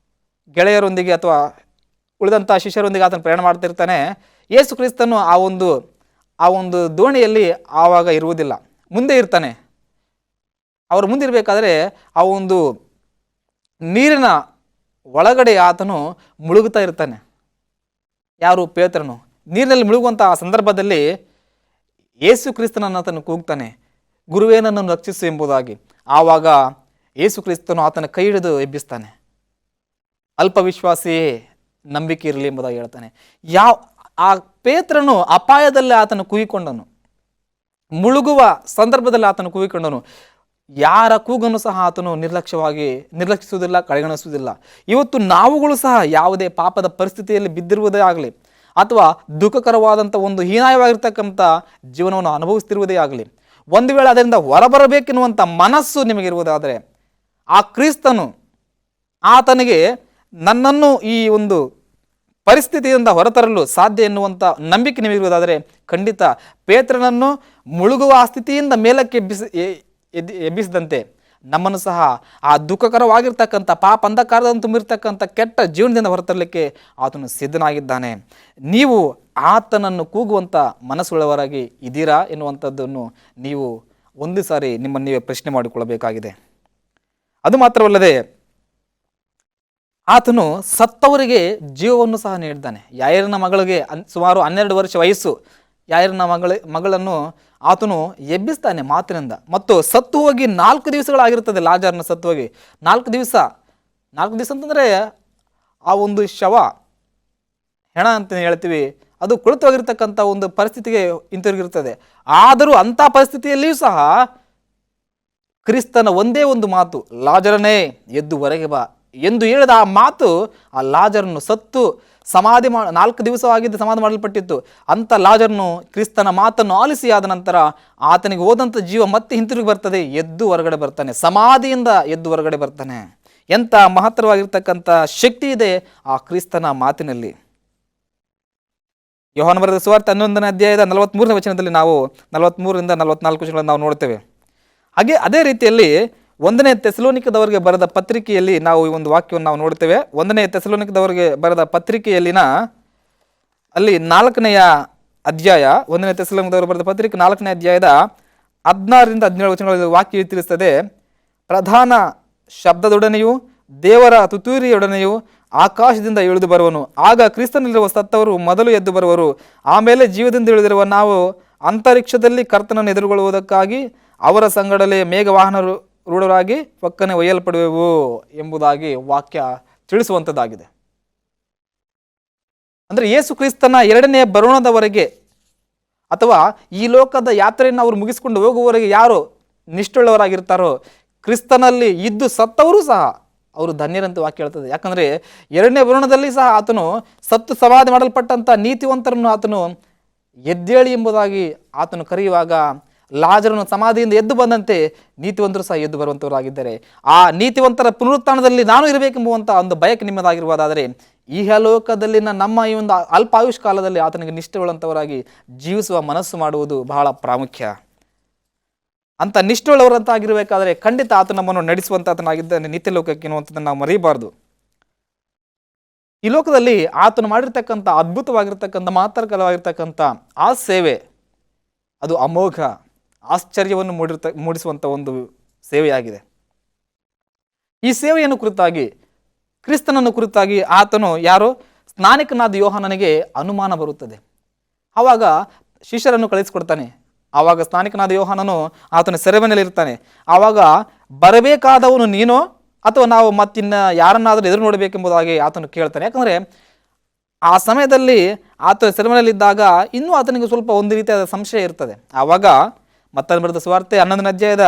ಗೆಳೆಯರೊಂದಿಗೆ ಅಥವಾ ಉಳಿದಂಥ ಶಿಷ್ಯರೊಂದಿಗೆ ಆತನು ಪ್ರಯಾಣ ಮಾಡ್ತಿರ್ತಾನೆ. ಯೇಸು ಕ್ರಿಸ್ತನು ಆ ಒಂದು ದೋಣಿಯಲ್ಲಿ ಆವಾಗ ಇರುವುದಿಲ್ಲ, ಮುಂದೆ ಇರ್ತಾನೆ. ಅವರು ಮುಂದಿರಬೇಕಾದ್ರೆ ಆ ಒಂದು ನೀರಿನ ಒಳಗಡೆ ಆತನು ಮುಳುಗುತ್ತಾ ಇರ್ತಾನೆ. ಯಾರು? ಪೇತ್ರನು. ನೀರಿನಲ್ಲಿ ಮುಳುಗುವಂಥ ಆ ಸಂದರ್ಭದಲ್ಲಿ ಯೇಸು ಕ್ರಿಸ್ತನನ್ನು ಆತನು ಕೂಗ್ತಾನೆ, ಗುರುವೇ ನನ್ನನ್ನು ರಕ್ಷಿಸು ಎಂಬುದಾಗಿ. ಆವಾಗ ಯೇಸು ಕ್ರಿಸ್ತನು ಆತನ ಕೈ ಹಿಡಿದು ಎಬ್ಬಿಸ್ತಾನೆ. ಅಲ್ಪ ವಿಶ್ವಾಸಿಯೇ, ನಂಬಿಕೆ ಇರಲಿ ಎಂಬುದಾಗಿ ಹೇಳ್ತಾನೆ. ಆ ಪೇತ್ರನು ಅಪಾಯದಲ್ಲಿ ಆತನು ಕೂಗಿಕೊಂಡನು, ಮುಳುಗುವ ಸಂದರ್ಭದಲ್ಲಿ ಆತನು ಕೂಗಿಕೊಂಡನು. ಯಾರ ಕೂಗನ್ನು ಸಹ ಆತನು ನಿರ್ಲಕ್ಷಿಸುವುದಿಲ್ಲ, ಕಡೆಗಣಿಸುವುದಿಲ್ಲ. ಇವತ್ತು ನಾವುಗಳು ಸಹ ಯಾವುದೇ ಪಾಪದ ಪರಿಸ್ಥಿತಿಯಲ್ಲಿ ಬಿದ್ದಿರುವುದೇ ಆಗಲಿ ಅಥವಾ ದುಃಖಕರವಾದಂಥ ಒಂದು ಹೀನಾಯವಾಗಿರ್ತಕ್ಕಂಥ ಜೀವನವನ್ನು ಅನುಭವಿಸ್ತಿರುವುದೇ ಆಗಲಿ, ಒಂದು ವೇಳೆ ಅದರಿಂದ ಹೊರಬರಬೇಕೆನ್ನುವಂಥ ಮನಸ್ಸು ನಿಮಗಿರುವುದಾದರೆ ಆ ಕ್ರಿಸ್ತನು ಆತನಿಗೆ ನನ್ನನ್ನು ಈ ಒಂದು ಪರಿಸ್ಥಿತಿಯಿಂದ ಹೊರತರಲು ಸಾಧ್ಯ ಎನ್ನುವಂಥ ನಂಬಿಕೆ ನಿಮಗಿರುವುದಾದರೆ ಖಂಡಿತ ಪೇತ್ರನನ್ನು ಮುಳುಗುವ ಆ ಸ್ಥಿತಿಯಿಂದ ಮೇಲಕ್ಕೆ ಎಬ್ಬಿಸಿದಂತೆ ನಮ್ಮನ್ನು ಸಹ ಆ ದುಃಖಕರವಾಗಿರ್ತಕ್ಕಂಥ ಪಾಪ ಅಂಧಕಾರದಿಂದ ತುಂಬಿರ್ತಕ್ಕಂಥ ಕೆಟ್ಟ ಜೀವನದಿಂದ ಹೊರತರಲಿಕ್ಕೆ ಆತನು ಸಿದ್ಧನಾಗಿದ್ದಾನೆ. ನೀವು ಆತನನ್ನು ಕೂಗುವಂಥ ಮನಸ್ಸುಳ್ಳವರಾಗಿ ಇದ್ದೀರಾ ಎನ್ನುವಂಥದ್ದನ್ನು ನೀವು ಒಂದು ಸಾರಿ ನಿಮ್ಮನ್ನು ನೀವೇ ಪ್ರಶ್ನೆ ಮಾಡಿಕೊಳ್ಳಬೇಕಾಗಿದೆ. ಅದು ಮಾತ್ರವಲ್ಲದೆ ಆತನು ಸತ್ತವರಿಗೆ ಜೀವವನ್ನು ಸಹ ನೀಡಿದ್ದಾನೆ. ಯಾಯರನ ಮಗಳಿಗೆ ಸುಮಾರು 12 ವರ್ಷ ವಯಸ್ಸು ಯಾಯರನ ಮಗಳನ್ನು ಆತನು ಎಬ್ಬಿಸ್ತಾನೆ ಮಾತಿನಿಂದ. ಮತ್ತು ಸತ್ತು ಹೋಗಿ 4 ದಿವಸಗಳಾಗಿರ್ತದೆ. ಲಾಜರನ ಸತ್ತು ಹೋಗಿ 4 ದಿವಸ ಅಂತಂದರೆ ಆ ಒಂದು ಶವ, ಹೆಣ ಅಂತ ಹೇಳ್ತೀವಿ, ಅದು ಕೊಳೆತು ಹೋಗಿರ್ತಕ್ಕಂಥ ಒಂದು ಪರಿಸ್ಥಿತಿಗೆ ಹಿಂತಿರುಗಿರ್ತದೆ. ಆದರೂ ಅಂಥ ಪರಿಸ್ಥಿತಿಯಲ್ಲಿಯೂ ಸಹ ಕ್ರಿಸ್ತನ ಒಂದೇ ಒಂದು ಮಾತು, ಲಾಜರನೇ ಎದ್ದು ಹೊರಗೆ ಬಾ ಎಂದು ಹೇಳಿದ ಆ ಮಾತು ಆ ಲಾಜರನ್ನು ಸತ್ತು 4 ದಿವಸವಾಗಿದ್ದು ಸಮಾಧಿ ಮಾಡಲ್ಪಟ್ಟಿತ್ತು. ಅಂಥ ಲಾಜರನು ಕ್ರಿಸ್ತನ ಮಾತನ್ನು ಆಲಿಸಿ ಆದ ನಂತರ ಆತನಿಗೆ ಹೋದಂಥ ಜೀವ ಮತ್ತೆ ಹಿಂತಿರುಗಿ ಬರ್ತದೆ, ಎದ್ದು ಹೊರಗಡೆ ಬರ್ತಾನೆ, ಸಮಾಧಿಯಿಂದ ಎದ್ದು ಹೊರಗಡೆ ಬರ್ತಾನೆ. ಎಂಥ ಮಹತ್ತರವಾಗಿರ್ತಕ್ಕಂಥ ಶಕ್ತಿ ಇದೆ ಆ ಕ್ರಿಸ್ತನ ಮಾತಿನಲ್ಲಿ. ಯೋಹಾನ ಬರೆದ ಸುವಾರ್ತೆ 11ನೇ ಅಧ್ಯಾಯದ 43ನೇ ವಚನದಲ್ಲಿ ನಾವು 43ರಿಂದ 44 ವಚನಗಳನ್ನು ನಾವು ನೋಡ್ತೇವೆ. ಅದೇ ರೀತಿಯಲ್ಲಿ 1ನೇ ಥೆಸಲೋನಿಕದವರಿಗೆ ಬರೆದ ಪತ್ರಿಕೆಯಲ್ಲಿ ನಾವು ಈ ಒಂದು ವಾಕ್ಯವನ್ನು ನಾವು ನೋಡ್ತೇವೆ. 1ನೇ ಥೆಸಲೋನಿಕದವರಿಗೆ ಬರೆದ ಪತ್ರಿಕೆಯಲ್ಲಿನ ಅಲ್ಲಿ 4ನೇ ಅಧ್ಯಾಯ, 1ನೇ ಥೆಸಲೋನಿಕದವರು ಬರೆದ ಪತ್ರಿಕೆ 4ನೇ ಅಧ್ಯಾಯದ 16ರಿಂದ 17 ವಚನಗಳಲ್ಲಿ ವಾಕ್ಯ ತಿಳಿಸ್ತದೆ. ಪ್ರಧಾನ ಶಬ್ದದೊಡನೆಯೂ ದೇವರ ತುತ್ತೂರಿಯೊಡನೆಯೂ ಆಕಾಶದಿಂದ ಇಳಿದು ಬರುವನು. ಆಗ ಕ್ರಿಸ್ತನಲ್ಲಿರುವ ಸತ್ತವರು ಮೊದಲು ಎದ್ದು ಬರುವರು. ಆಮೇಲೆ ಜೀವದಿಂದ ಇಳಿದಿರುವ ನಾವು ಅಂತರಿಕ್ಷದಲ್ಲಿ ಕರ್ತನನ್ನು ಎದುರುಗೊಳ್ಳುವುದಕ್ಕಾಗಿ ಅವರ ಸಂಗಡಲೇ ಮೇಘವಾಹನ ರೂಢರಾಗಿ ಪಕ್ಕನೆ ಒಯ್ಯಲ್ಪಡುವೆವು ಎಂಬುದಾಗಿ ವಾಕ್ಯ ತಿಳಿಸುವಂಥದ್ದಾಗಿದೆ. ಅಂದರೆ ಯೇಸು ಕ್ರಿಸ್ತನ 2ನೇ ಬರುಣದವರೆಗೆ ಅಥವಾ ಈ ಲೋಕದ ಯಾತ್ರೆಯನ್ನು ಅವರು ಮುಗಿಸ್ಕೊಂಡು ಹೋಗುವವರೆಗೆ ಯಾರು ನಿಷ್ಠುಳ್ಳವರಾಗಿರ್ತಾರೋ, ಕ್ರಿಸ್ತನಲ್ಲಿ ಇದ್ದು ಸತ್ತವರು ಸಹ ಅವರು ಧನ್ಯರಂತ ವಾಕ್ಯ ಹೇಳ್ತದೆ. ಯಾಕಂದರೆ 2ನೇ ಬರುಣದಲ್ಲಿ ಸಹ ಆತನು ಸತ್ತು ಸಮಾಧಿ ಮಾಡಲ್ಪಟ್ಟಂಥ ನೀತಿವಂತರನ್ನು ಆತನು ಎದ್ದೇಳಿ ಎಂಬುದಾಗಿ ಆತನು ಕರೆಯುವಾಗ ಲಾಜರನು ಸಮಾಧಿಯಿಂದ ಎದ್ದು ಬಂದಂತೆ ನೀತಿವಂತರು ಸಹ ಎದ್ದು ಬರುವಂಥವರಾಗಿದ್ದಾರೆ. ಆ ನೀತಿವಂತರ ಪುನರುತ್ಥಾನದಲ್ಲಿ ನಾನು ಇರಬೇಕೆಂಬುವಂಥ ಒಂದು ಬಯಕೆ ನಿಮ್ಮದಾಗಿರುವುದಾದರೆ ಇಹಲೋಕದಲ್ಲಿನ ನಮ್ಮ ಈ ಒಂದು ಅಲ್ಪಾಯುಷ್ ಕಾಲದಲ್ಲಿ ಆತನಿಗೆ ನಿಷ್ಠೆಯುಳ್ಳಂಥವರಾಗಿ ಜೀವಿಸುವ ಮನಸ್ಸು ಮಾಡುವುದು ಬಹಳ ಪ್ರಾಮುಖ್ಯ. ಅಂತ ನಿಷ್ಠುಳ್ಳವರಂತಾಗಿರಬೇಕಾದರೆ ಖಂಡಿತ ಆತ ನಮ್ಮನ್ನು ನಡೆಸುವಂತಾತನಾಗಿದ್ದಾನೆ ನಿತ್ಯ ಲೋಕಕ್ಕೆ ಎನ್ನುವಂಥದ್ದನ್ನು ನಾವು ಮರೆಯಬಾರ್ದು. ಈ ಲೋಕದಲ್ಲಿ ಆತನು ಮಾಡಿರ್ತಕ್ಕಂಥ ಅದ್ಭುತವಾಗಿರ್ತಕ್ಕಂಥ ಮಾತ್ರಕರವಾಗಿರ್ತಕ್ಕಂಥ ಆ ಸೇವೆ ಅದು ಅಮೋಘ ಆಶ್ಚರ್ಯವನ್ನು ಮೂಡಿಸುವಂಥ ಒಂದು ಸೇವೆಯಾಗಿದೆ. ಈ ಸೇವೆಯನ್ನು ಕುರಿತಾಗಿ, ಕ್ರಿಸ್ತನನ್ನು ಕುರಿತಾಗಿ ಆತನು ಯಾರೋ ಸ್ನಾನಿಕನಾದ ಯೋಹಾನನಿಗೆ ಅನುಮಾನ ಬರುತ್ತದೆ. ಆವಾಗ ಶಿಷ್ಯರನ್ನು ಕಳಿಸಿಕೊಡ್ತಾನೆ. ಆವಾಗ ಸ್ನಾನಿಕನಾದ ಯೋಹಾನನು ಆತನ ಸೆರೆಮನೆಯಲ್ಲಿರ್ತಾನೆ. ಆವಾಗ ಬರಬೇಕಾದವನು ನೀನೋ ಅಥವಾ ನಾವು ಮತ್ತಿನ್ನ ಯಾರನ್ನಾದರೂ ಎದುರು ನೋಡಬೇಕೆಂಬುದಾಗಿ ಆತನು ಕೇಳ್ತಾನೆ. ಯಾಕಂದರೆ ಆ ಸಮಯದಲ್ಲಿ ಆತ ಸೆರೆಮನೆಯಲ್ಲಿದ್ದಾಗ ಇನ್ನೂ ಆತನಿಗೆ ಸ್ವಲ್ಪ ಒಂದು ರೀತಿಯಾದ ಸಂಶಯ ಇರ್ತದೆ. ಆವಾಗ ಮತ್ತಾಯನ ಬರೆದ ಸುವಾರ್ತೆ 11ನೇ ಅಧ್ಯಾಯದ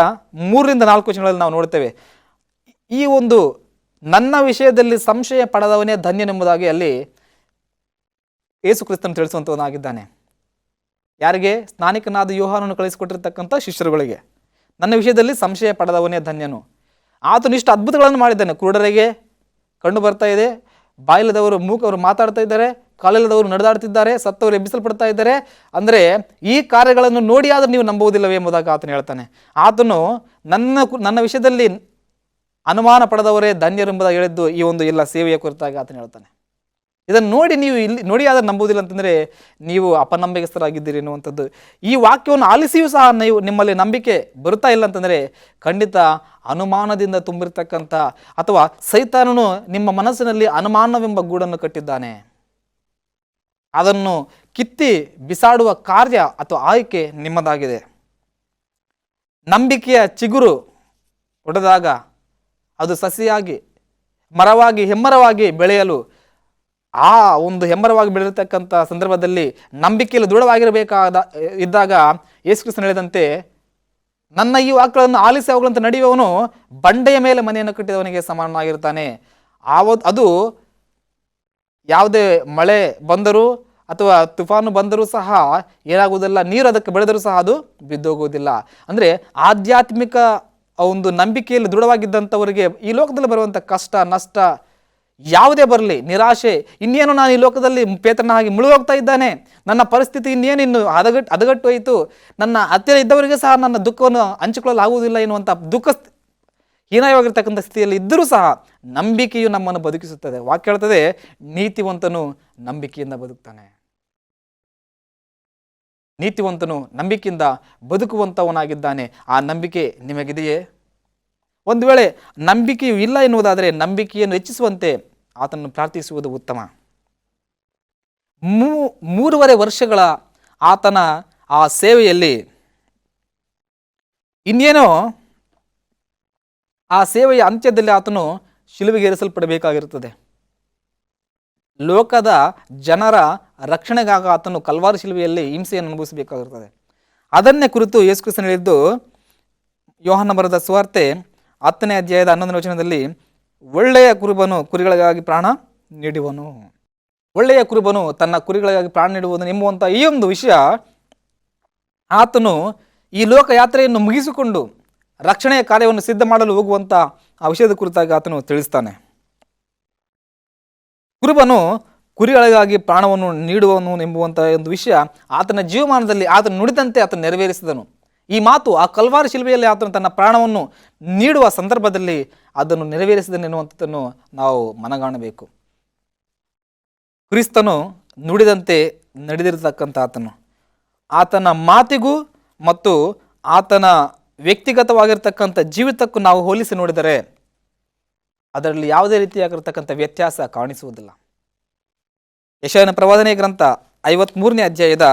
3ರಿಂದ 4 ವಚನಗಳಲ್ಲಿ ನಾವು ನೋಡ್ತೇವೆ. ಈ ಒಂದು ನನ್ನ ವಿಷಯದಲ್ಲಿ ಸಂಶಯ ಪಡೆದವನೇ ಧನ್ಯನೆಂಬುದಾಗಿ ಅಲ್ಲಿ ಯೇಸು ಕ್ರಿಸ್ತನು ತಿಳಿಸುವಂಥವನಾಗಿದ್ದಾನೆ. ಯಾರಿಗೆ? ಸ್ನಾನಿಕನಾದ ಯೋಹಾನನ್ನು ಕಳಿಸಿಕೊಟ್ಟಿರ್ತಕ್ಕಂಥ ಶಿಷ್ಯರುಗಳಿಗೆ. ನನ್ನ ವಿಷಯದಲ್ಲಿ ಸಂಶಯ ಪಡೆದವನೇ ಧನ್ಯನು. ಆತನು ಇಷ್ಟು ಅದ್ಭುತಗಳನ್ನು ಮಾಡಿದ್ದಾನೆ. ಕುರುಡರಿಗೆ ಕಣ್ಣು ಬರ್ತಾ ಇದೆ, ಬಾಯಿಲ್ಲದವರು ಮೂಕವರು ಮಾತಾಡ್ತಾ ಇದ್ದಾರೆ, ಕಾಲಿಲ್ಲದವರು ನಡೆದಾಡ್ತಿದ್ದಾರೆ, ಸತ್ತವರು ಎಬ್ಬಿಸಲ್ಪಡ್ತಾ ಇದ್ದಾರೆ. ಅಂದರೆ ಈ ಕಾರ್ಯಗಳನ್ನು ನೋಡಿ ಆದರೂ ನೀವು ನಂಬುವುದಿಲ್ಲವೇ ಎಂಬುದಾಗಿ ಆತನು ಹೇಳ್ತಾನೆ. ಆತನು ನನ್ನ ವಿಷಯದಲ್ಲಿ ಅನುಮಾನ ಪಡೆದವರೇ ಧನ್ಯರೆಂಬುದಾಗಿ ಹೇಳಿದ್ದು ಈ ಒಂದು ಎಲ್ಲ ಸೇವೆಯ ಕುರಿತಾಗಿ ಆತನು ಹೇಳ್ತಾನೆ. ಇದನ್ನು ನೋಡಿ ನೀವು ನೋಡಿ ಆದರೂ ನಂಬುವುದಿಲ್ಲ ಅಂತಂದರೆ ನೀವು ಅಪನಂಬಿಕಸ್ಥರಾಗಿದ್ದೀರಿ ಎನ್ನುವಂಥದ್ದು. ಈ ವಾಕ್ಯವನ್ನು ಆಲಿಸಿಯೂ ಸಹ ನೀವು ನಿಮ್ಮಲ್ಲಿ ನಂಬಿಕೆ ಬರುತ್ತಾ ಇಲ್ಲ ಅಂತಂದರೆ ಖಂಡಿತ ಅನುಮಾನದಿಂದ ತುಂಬಿರ್ತಕ್ಕಂಥ ಅಥವಾ ಸೈತಾನನು ನಿಮ್ಮ ಮನಸ್ಸಿನಲ್ಲಿ ಅನುಮಾನವೆಂಬ ಗೂಡನ್ನು ಕಟ್ಟಿದ್ದಾನೆ. ಅದನ್ನು ಕಿತ್ತಿ ಬಿಸಾಡುವ ಕಾರ್ಯ ಅಥವಾ ಆಯ್ಕೆ ನಿಮ್ಮದಾಗಿದೆ. ನಂಬಿಕೆಯ ಚಿಗುರು ಒಡೆದಾಗ ಅದು ಸಸಿಯಾಗಿ ಮರವಾಗಿ ಹೆಮ್ಮರವಾಗಿ ಬೆಳೆಯಲು ಆ ಒಂದು ಹೆಮ್ಮರವಾಗಿ ಬೆಳೆದಿರ್ತಕ್ಕಂಥ ಸಂದರ್ಭದಲ್ಲಿ ನಂಬಿಕೆಯಲ್ಲಿ ಇದ್ದಾಗ ಯೇಸು ಕ್ರಿಸ್ತನು ಹೇಳಿದಂತೆ, ನನ್ನ ಈ ವಾಕ್ಯಗಳನ್ನು ಆಲಿಸಿ ಅವುಗಳಂತ ನಡೆಯುವವನು ಬಂಡೆಯ ಮೇಲೆ ಮನೆಯನ್ನು ಕಟ್ಟಿದವನಿಗೆ ಸಮಾನವಾಗಿರ್ತಾನೆ. ಅದು ಯಾವುದೇ ಮಳೆ ಬಂದರೂ ಅಥವಾ ತುಫಾನು ಬಂದರೂ ಸಹ ಏನಾಗುವುದಿಲ್ಲ, ನೀರು ಅದಕ್ಕೆ ಬೆಳೆದರೂ ಸಹ ಅದು ಬಿದ್ದೋಗುವುದಿಲ್ಲ. ಅಂದರೆ ಆಧ್ಯಾತ್ಮಿಕ ಒಂದು ನಂಬಿಕೆಯಲ್ಲಿ ದೃಢವಾಗಿದ್ದಂಥವರಿಗೆ ಈ ಲೋಕದಲ್ಲಿ ಬರುವಂಥ ಕಷ್ಟ ನಷ್ಟ ಯಾವುದೇ ಬರಲಿ, ನಿರಾಶೆ, ಇನ್ನೇನು ನಾನು ಈ ಲೋಕದಲ್ಲಿ ಪೇತ್ರನ ಹಾಗೆ ಮುಳುಗೋಗ್ತಾ ಇದ್ದಾನೆ, ನನ್ನ ಪರಿಸ್ಥಿತಿ ಇನ್ನೇನಿನ್ನು ಹದಗಟ್ಟು ಹೋಯಿತು, ನನ್ನ ಹತ್ತಿರ ಇದ್ದವರಿಗೆ ಸಹ ನನ್ನ ದುಃಖವನ್ನು ಹಂಚಿಕೊಳ್ಳಲು ಆಗುವುದಿಲ್ಲ ಎನ್ನುವಂಥ ಹೀನಾಯವಾಗಿರ್ತಕ್ಕಂಥ ಸ್ಥಿತಿಯಲ್ಲಿ ಇದ್ದರೂ ಸಹ ನಂಬಿಕೆಯು ನಮ್ಮನ್ನು ಬದುಕಿಸುತ್ತದೆ. ವಾಕ್ಯ ಹೇಳ್ತದೆ, ನೀತಿವಂತನು ನಂಬಿಕೆಯಿಂದ ಬದುಕ್ತಾನೆ. ನೀತಿವಂತನು ನಂಬಿಕೆಯಿಂದ ಬದುಕುವಂಥವನಾಗಿದ್ದಾನೆ. ಆ ನಂಬಿಕೆ ನಿಮಗಿದೆಯೇ? ಒಂದು ವೇಳೆ ನಂಬಿಕೆಯು ಇಲ್ಲ ಎನ್ನುವುದಾದರೆ ನಂಬಿಕೆಯನ್ನು ಹೆಚ್ಚಿಸುವಂತೆ ಆತನನ್ನು ಪ್ರಾರ್ಥಿಸುವುದು ಉತ್ತಮ. 3.5 ವರ್ಷಗಳ ಆತನ ಆ ಸೇವೆಯಲ್ಲಿ ಇನ್ನೇನೋ ಆ ಸೇವೆಯ ಅಂತ್ಯದಲ್ಲಿ ಆತನು ಶಿಲುಬೆಗೆ ಏರಿಸಲ್ಪಡಬೇಕಾಗಿರುತ್ತದೆ. ಲೋಕದ ಜನರ ರಕ್ಷಣೆಗಾಗ ಆತನು ಕಲ್ವಾರಿ ಶಿಲುಬೆಯಲ್ಲಿ ಹಿಂಸೆಯನ್ನು ಅನುಭವಿಸಬೇಕಾಗಿರುತ್ತದೆ. ಅದನ್ನೇ ಕುರಿತು ಯೇಸು ಕ್ರಿಸ್ತನು ಹೇಳಿದ್ದು ಯೋಹಾನ ಬರೆದ ಸುವಾರ್ತೆ 10ನೇ ಅಧ್ಯಾಯದ 11ನೇ ವಚನದಲ್ಲಿ, ಒಳ್ಳೆಯ ಕುರುಬನು ಕುರಿಗಳಿಗಾಗಿ ಪ್ರಾಣ ನೀಡುವನು. ಒಳ್ಳೆಯ ಕುರುಬನು ತನ್ನ ಕುರಿಗಳಿಗಾಗಿ ಪ್ರಾಣ ನೀಡುವುದು ಎಂಬುವಂಥ ಈ ಒಂದು ವಿಷಯ ಆತನು ಈ ಲೋಕ ಯಾತ್ರೆಯನ್ನು ಮುಗಿಸಿಕೊಂಡು ರಕ್ಷಣೆಯ ಕಾರ್ಯವನ್ನು ಸಿದ್ಧ ಮಾಡಲು ಹೋಗುವಂಥ ಆ ವಿಷಯದ ಕುರಿತಾಗಿ ಆತನು ತಿಳಿಸ್ತಾನೆ. ಕುರುಬನು ಕುರಿಗಳಿಗಾಗಿ ಪ್ರಾಣವನ್ನು ನೀಡುವನು ಎಂಬುವಂಥ ಒಂದು ವಿಷಯ ಆತನ ಜೀವಮಾನದಲ್ಲಿ ಆತನು ನುಡಿದಂತೆ ಆತನು ನೆರವೇರಿಸಿದನು. ಈ ಮಾತು ಆ ಕಲ್ವಾರಿ ಶಿಲುಬೆಯಲ್ಲಿ ಆತನು ತನ್ನ ಪ್ರಾಣವನ್ನು ನೀಡುವ ಸಂದರ್ಭದಲ್ಲಿ ಅದನ್ನು ನೆರವೇರಿಸಿದನೆನ್ನುವಂಥದ್ದನ್ನು ನಾವು ಮನಗಾಣಬೇಕು. ಕ್ರಿಸ್ತನು ನುಡಿದಂತೆ ನಡೆದಿರತಕ್ಕಂಥ ಆತನ ಮಾತಿಗೂ ಮತ್ತು ಆತನ ವ್ಯಕ್ತಿಗತವಾಗಿರ್ತಕ್ಕಂಥ ಜೀವಿತಕ್ಕೂ ನಾವು ಹೋಲಿಸಿ ನೋಡಿದರೆ ಅದರಲ್ಲಿ ಯಾವುದೇ ರೀತಿಯಾಗಿರ್ತಕ್ಕಂಥ ವ್ಯತ್ಯಾಸ ಕಾಣಿಸುವುದಿಲ್ಲ. ಯೆಶಾಯನ ಪ್ರವಾದನೆ ಗ್ರಂಥ 53ನೇ ಅಧ್ಯಾಯದ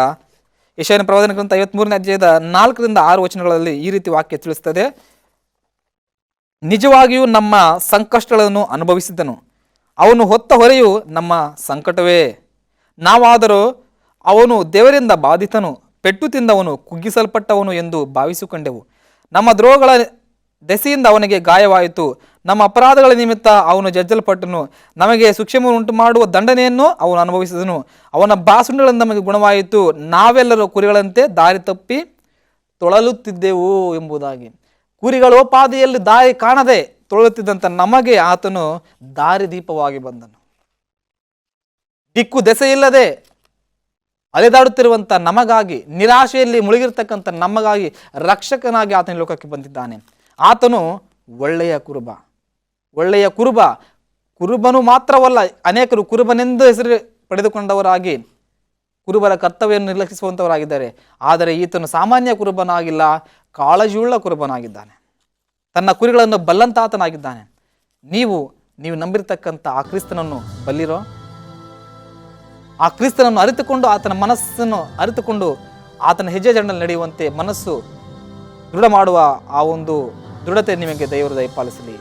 4ರಿಂದ 6 ವಚನಗಳಲ್ಲಿ ಈ ರೀತಿ ವಾಕ್ಯ ತಿಳಿಸುತ್ತದೆ. ನಿಜವಾಗಿಯೂ ನಮ್ಮ ಸಂಕಷ್ಟಗಳನ್ನು ಅನುಭವಿಸಿದನು, ಅವನು ಹೊತ್ತ ಹೊರೆಯು ನಮ್ಮ ಸಂಕಟವೇ. ನಾವಾದರೂ ಅವನು ದೇವರಿಂದ ಬಾಧಿತನು, ಪೆಟ್ಟು ತಿಂದವನು, ಕುಗ್ಗಿಸಲ್ಪಟ್ಟವನು ಎಂದು ಭಾವಿಸಿಕೊಂಡೆವು. ನಮ್ಮ ದ್ರೋಹಗಳ ದೆಸೆಯಿಂದ ಅವನಿಗೆ ಗಾಯವಾಯಿತು, ನಮ್ಮ ಅಪರಾಧಗಳ ನಿಮಿತ್ತ ಅವನು ಜಜ್ಜಲ್ಪಟ್ಟನು. ನಮಗೆ ಸೂಕ್ಷ್ಮವನ್ನು ಉಂಟು ಮಾಡುವ ದಂಡನೆಯನ್ನು ಅವನು ಅನುಭವಿಸಿದನು. ಅವನ ಬಾಸುಂಡೆಗಳಿಂದ ನಮಗೆ ಗುಣವಾಯಿತು. ನಾವೆಲ್ಲರೂ ಕುರಿಗಳಂತೆ ದಾರಿ ತಪ್ಪಿ ತೊಳಲುತ್ತಿದ್ದೆವು ಎಂಬುದಾಗಿ. ಕುರಿಗಳೋಪಾದಿಯಲ್ಲಿ ದಾರಿ ಕಾಣದೆ ತೊಳಲುತ್ತಿದ್ದಂಥ ನಮಗೆ ಆತನು ದಾರಿದೀಪವಾಗಿ ಬಂದನು. ದಿಕ್ಕು ದೆಸೆಯಿಲ್ಲದೆ ಅಲೆದಾಡುತ್ತಿರುವಂಥ ನಮಗಾಗಿ, ನಿರಾಶೆಯಲ್ಲಿ ಮುಳುಗಿರ್ತಕ್ಕಂಥ ನಮಗಾಗಿ ರಕ್ಷಕನಾಗಿ ಆತನ ಲೋಕಕ್ಕೆ ಬಂದಿದ್ದಾನೆ. ಆತನು ಒಳ್ಳೆಯ ಕುರುಬ. ಒಳ್ಳೆಯ ಕುರುಬ, ಕುರುಬನು ಮಾತ್ರವಲ್ಲ, ಅನೇಕರು ಕುರುಬನೆಂದು ಹೆಸರು ಪಡೆದುಕೊಂಡವರಾಗಿ ಕುರುಬರ ಕರ್ತವ್ಯವನ್ನು ನಿರ್ಲಕ್ಷಿಸುವಂಥವರಾಗಿದ್ದಾರೆ. ಆದರೆ ಈತನು ಸಾಮಾನ್ಯ ಕುರುಬನಾಗಿಲ್ಲ, ಕಾಳಜಿಯುಳ್ಳ ಕುರುಬನಾಗಿದ್ದಾನೆ. ತನ್ನ ಕುರಿಗಳನ್ನು ಬಲ್ಲಂತಾತನಾಗಿದ್ದಾನೆ. ನೀವು ನಂಬಿರ್ತಕ್ಕಂಥ ಆ ಕ್ರಿಸ್ತನನ್ನು ಬಲ್ಲಿರೋ? ಆ ಕ್ರಿಸ್ತನನ್ನು ಅರಿತುಕೊಂಡು ಆತನ ಮನಸ್ಸನ್ನು ಅರಿತುಕೊಂಡು ಆತನ ಹೆಜ್ಜೆ ಜಂಡಲ್ಲಿ ನಡೆಯುವಂತೆ ಮನಸ್ಸು ದೃಢ ಮಾಡುವ ಆ ಒಂದು ದೃಢತೆ ನಿಮಗೆ ದೇವರು ದಯಪಾಲಿಸಲಿ.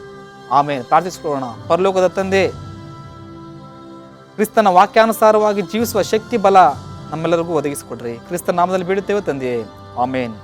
ಆಮೇಲೆ ಪ್ರಾರ್ಥಿಸಿಕೊಳ್ಳೋಣ. ಪರಲೋಕದ ತಂದೆ, ಕ್ರಿಸ್ತನ ವಾಕ್ಯಾನುಸಾರವಾಗಿ ಜೀವಿಸುವ ಶಕ್ತಿ ಬಲ ನಮ್ಮೆಲ್ಲರಿಗೂ ಒದಗಿಸಿಕೊಡ್ರಿ. ಕ್ರಿಸ್ತನ ನಾಮದಲ್ಲಿ ಬೇಡುತ್ತೇವೆ ತಂದೆಯೇ, ಆಮೇನ್.